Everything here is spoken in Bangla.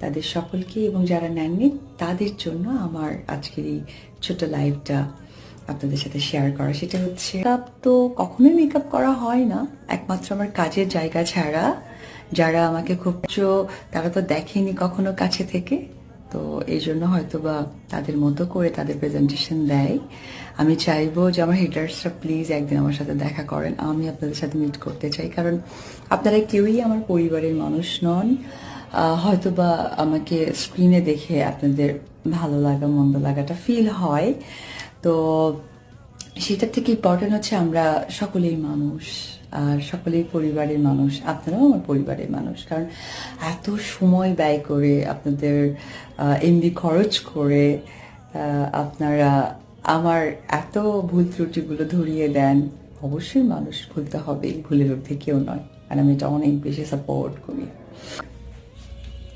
তাদের সকলকে এবং যারা নেননি তাদের জন্য আমার আজকের এই ছোট লাইভটা আপনাদের সাথে শেয়ার করা। সেটা হচ্ছে মেকআপ তো কখনোই মেকআপ করা হয় না, একমাত্র আমার কাজের জায়গা ছাড়া। যারা আমাকে খুব তারা তো দেখেনি কখনো কাছে থেকে, তো এই জন্য হয়তো বা তাদের মতো করে তাদের প্রেজেন্টেশন দেয়। আমি চাইবো যে আমার হেটার্সরা প্লিজ একদিন আমার সাথে দেখা করেন, আমি আপনাদের সাথে মিট করতে চাই, কারণ আপনারা কেউই আমার পরিবারের মানুষ নন। হয়তোবা আমাকে স্ক্রিনে দেখে আপনাদের ভালো লাগা মন্দ লাগাটা ফিল হয়, তো সেটার থেকে ইম্পর্টেন্ট হচ্ছে আমরা সকলেই মানুষ, আর সকলেই পরিবারের মানুষ। আপনারাও আমার পরিবারের মানুষ, কারণ এত সময় ব্যয় করে আপনাদের এমবি খরচ করে আপনারা আমার এত ভুল ত্রুটিগুলো ধরিয়ে দেন। অবশ্যই মানুষ ভুলতে হবেই, ভুলের ঊর্ধ্বে কেউ নয়, আর আমি এটা অনেক বেশি সাপোর্ট করি।